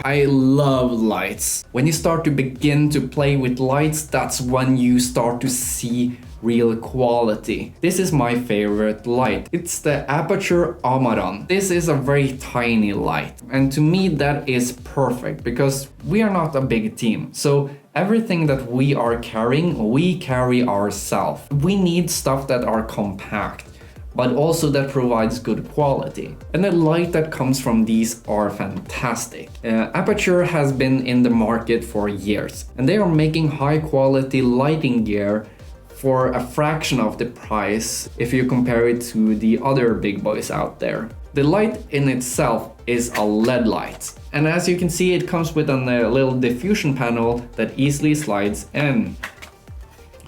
I love lights. When you start to begin to play with lights, that's when you start to see real quality. This is my favorite light. It's the Aputure Amaran. This is a very tiny light, and to me that is perfect because we are not a big team. So everything that we are carrying, we carry ourselves. We need stuff that are compact, but also that provides good quality. And the light that comes from these are fantastic. Aputure has been in the market for years, and they are making high quality lighting gear for a fraction of the price if you compare it to the other big boys out there. The light in itself is a LED light, and as you can see, it comes with a little diffusion panel that easily slides in.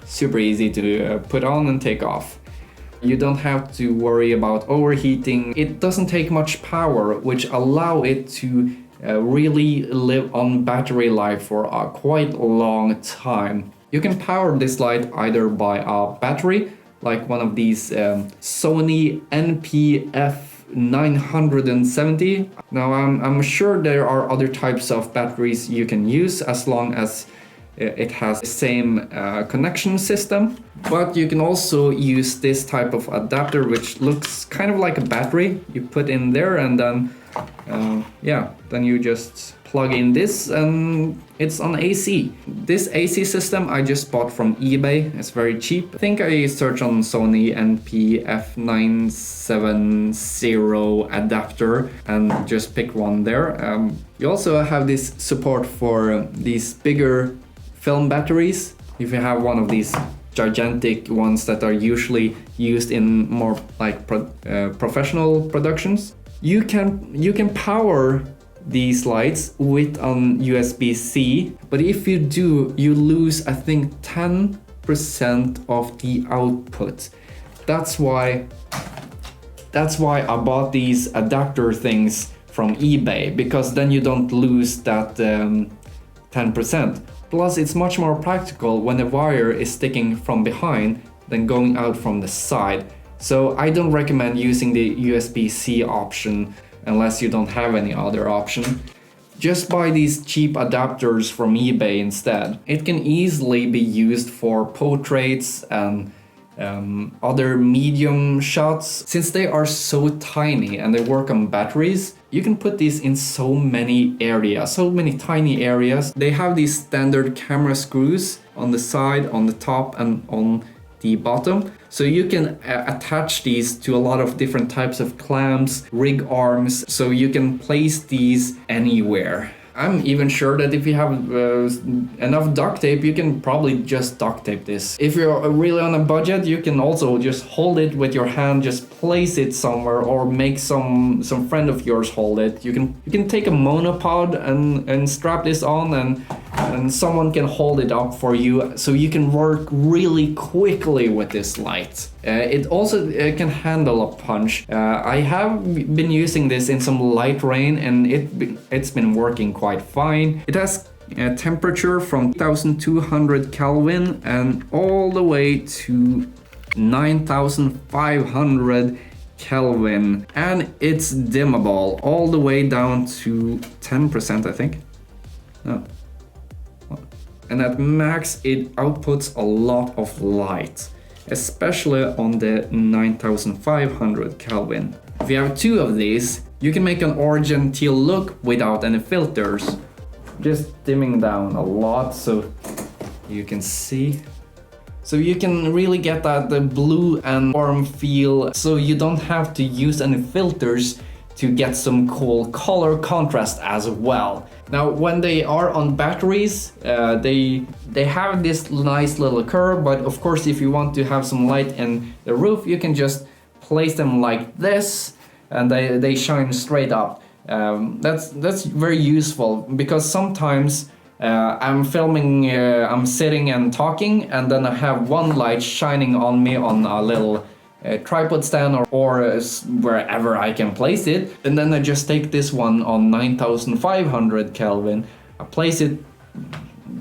Super easy to put on and take off. You don't have to worry about overheating. It doesn't take much power, which allow it to really live on battery life for a quite long time. You can power this light either by a battery, like one of these Sony NP-F970. Now I'm sure there are other types of batteries you can use as long as it has the same connection system. But you can also use this type of adapter, which looks kind of like a battery. You put in there and then then you just plug in this and it's on AC. This AC system I just bought from eBay. It's very cheap. I think I searched on Sony NP-F970 adapter and just pick one there. You also have this support for these bigger film batteries. If you have one of these gigantic ones that are usually used in more like professional productions, you can power these lights with an USB-C, but if you do, you lose I think 10% of the output. That's why I bought these adapter things from eBay, because then you don't lose that 10%. Plus it's much more practical when the wire is sticking from behind than going out from the side. So I don't recommend using the USB-C option unless you don't have any other option. Just buy these cheap adapters from eBay instead. It can easily be used for portraits and other medium shots. Since they are so tiny and they work on batteries, you can put these in so many areas, so many tiny areas. They have these standard camera screws on the side, on the top, and on the bottom. So you can attach these to a lot of different types of clamps, rig arms, so you can place these anywhere. I'm even sure that if you have enough duct tape, you can probably just duct tape this. If you're really on a budget, you can also just hold it with your hand, just place it somewhere, or make some friend of yours hold it. You can take a monopod and strap this on, and someone can hold it up for you, so you can work really quickly with this light. It also can handle a punch. I have been using this in some light rain, and it's been working quite fine. It has a temperature from 1200 Kelvin and all the way to 9500 Kelvin, and it's dimmable all the way down to 10%, I think. No. And at max it outputs a lot of light, especially on the 9500 Kelvin. If you have two of these, you can make an orange and teal look without any filters. Just dimming down a lot so you can see. So you can really get the blue and warm feel, so you don't have to use any filters to get some cool color contrast as well. Now, when they are on batteries, they have this nice little curve, but of course if you want to have some light in the roof, you can just place them like this and they shine straight up. That's very useful, because sometimes I'm filming, I'm sitting and talking, and then I have one light shining on me on a little tripod stand or wherever I can place it, and then I just take this one on 9500 Kelvin, I place it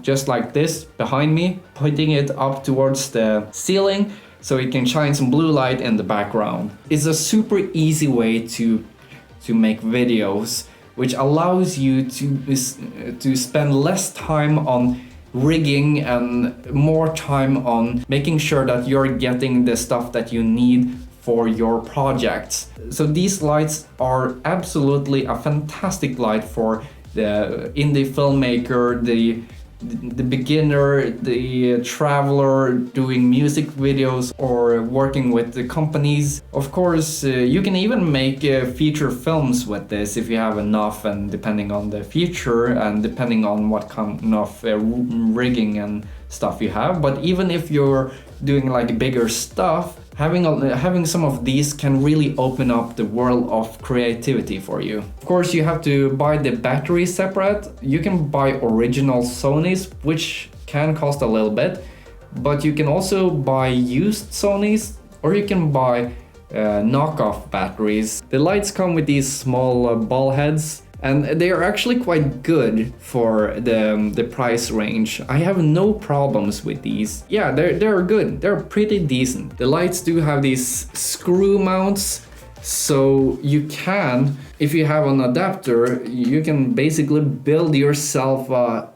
just like this behind me, putting it up towards the ceiling so it can shine some blue light in the background. It's a super easy way to make videos which allows you to spend less time on rigging and more time on making sure that you're getting the stuff that you need for your projects. So these lights are absolutely a fantastic light for the indie filmmaker, the beginner, the traveler doing music videos or working with the companies. Of course, you can even make feature films with this if you have enough, and depending on the feature and depending on what kind of rigging and stuff you have. But even if you're doing like bigger stuff, having some of these can really open up the world of creativity for you. Of course, you have to buy the battery separate. You can buy original Sonys, which can cost a little bit, but you can also buy used Sonys, or you can buy knockoff batteries. The lights come with these small ball heads, and they are actually quite good for the price range. I have no problems with these. Yeah, they're good. They're pretty decent. The lights do have these screw mounts, so you can, if you have an adapter, you can basically build yourself a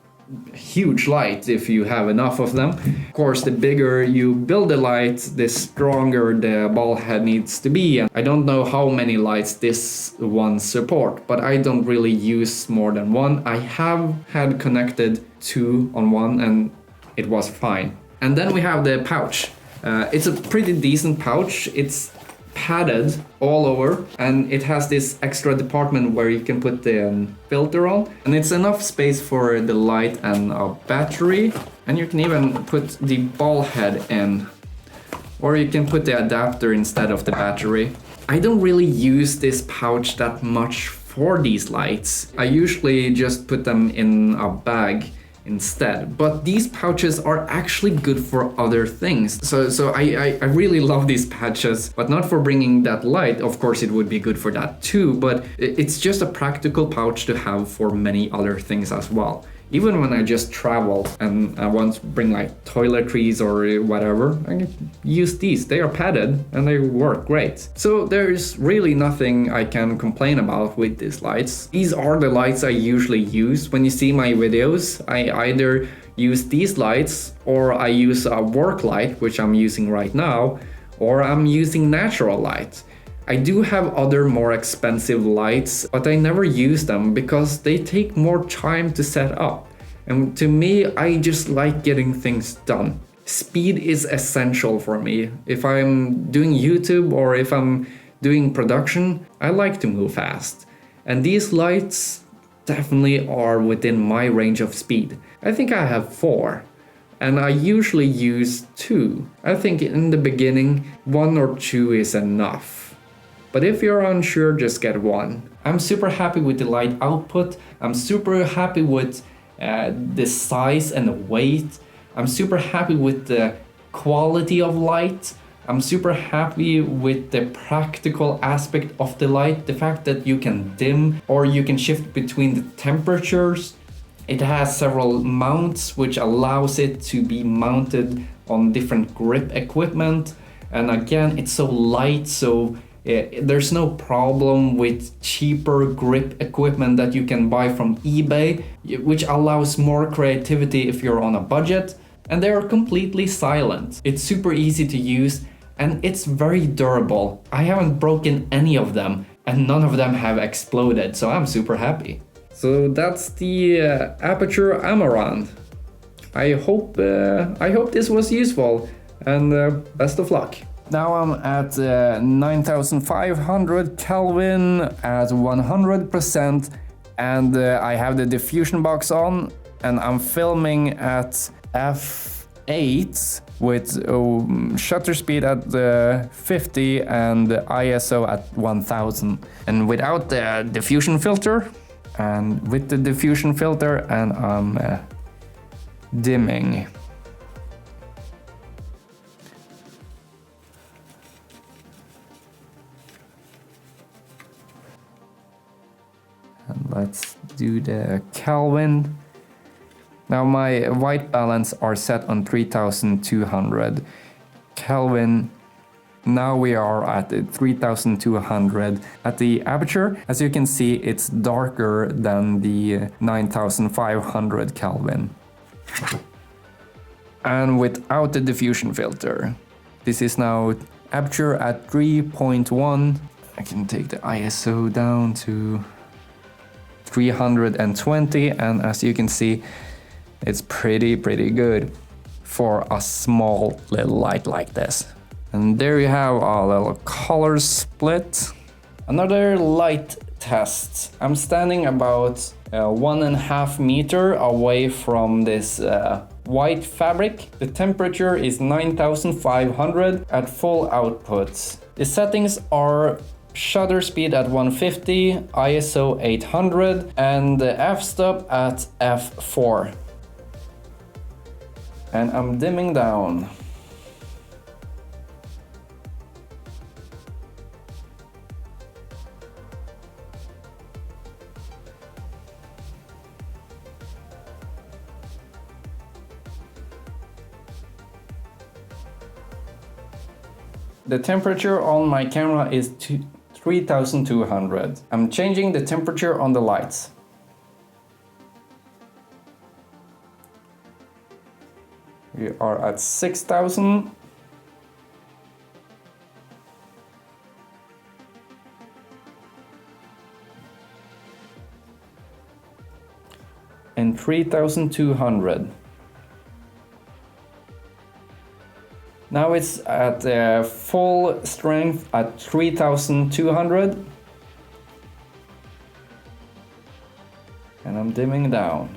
huge light if you have enough of them. Of course, the bigger you build the light, the stronger the ball head needs to be. And I don't know how many lights this one support, but I don't really use more than one. I have had connected 2 on one and it was fine. And then we have the pouch. It's a pretty decent pouch. It's padded all over, and it has this extra department where you can put the filter on, and it's enough space for the light and a battery, and you can even put the ball head in, or you can put the adapter instead of the battery. I don't really use this pouch that much for these lights. I usually just put them in a bag instead, but these pouches are actually good for other things. So I really love these patches, but not for bringing that light. Of course it would be good for that too, but it's just a practical pouch to have for many other things as well. Even when I just travel and I want to bring like toiletries or whatever, I can use these. They are padded and they work great. So there's really nothing I can complain about with these lights. These are the lights I usually use. When you see my videos, I either use these lights or I use a work light, which I'm using right now, or I'm using natural light. I do have other more expensive lights, but I never use them because they take more time to set up. And to me, I just like getting things done. Speed is essential for me. If I'm doing YouTube or if I'm doing production, I like to move fast. And these lights definitely are within my range of speed. I think I have 4. And I usually use 2. I think in the beginning, 1 or 2 is enough. But if you're unsure, just get 1. I'm super happy with the light output. I'm super happy with the size and the weight. I'm super happy with the quality of light. I'm super happy with the practical aspect of the light. The fact that you can dim or you can shift between the temperatures. It has several mounts which allows it to be mounted on different grip equipment. And again, it's so light, so there's no problem with cheaper grip equipment that you can buy from eBay, which allows more creativity if you're on a budget. And they are completely silent. It's super easy to use and it's very durable. I haven't broken any of them and none of them have exploded, so I'm super happy. So that's the Aputure Amaran. I hope this was useful, and best of luck. Now I'm at 9500 Kelvin at 100%, and I have the diffusion box on, and I'm filming at f8 with shutter speed at 50 and ISO at 1000, and without the diffusion filter, and with the diffusion filter, and I'm dimming. And let's do the Kelvin. Now my white balance are set on 3200 Kelvin, Now we are at 3200 at the aperture. As you can see, it's darker than the 9500 Kelvin. And without the diffusion filter. This is now aperture at 3.1. I can take the ISO down to 320, and as you can see, it's pretty good for a small little light like this. And there you have a little color split. Another light test. I'm standing about 1.5 meters away from this white fabric. The temperature is 9500 at full output. The settings are shutter speed at 150, ISO 800, and the f-stop at f4. And I'm dimming down. The temperature on my camera is 3200. I'm changing the temperature on the lights. We are at 6000. And 3200. Now it's at full strength at 3200. And I'm dimming down.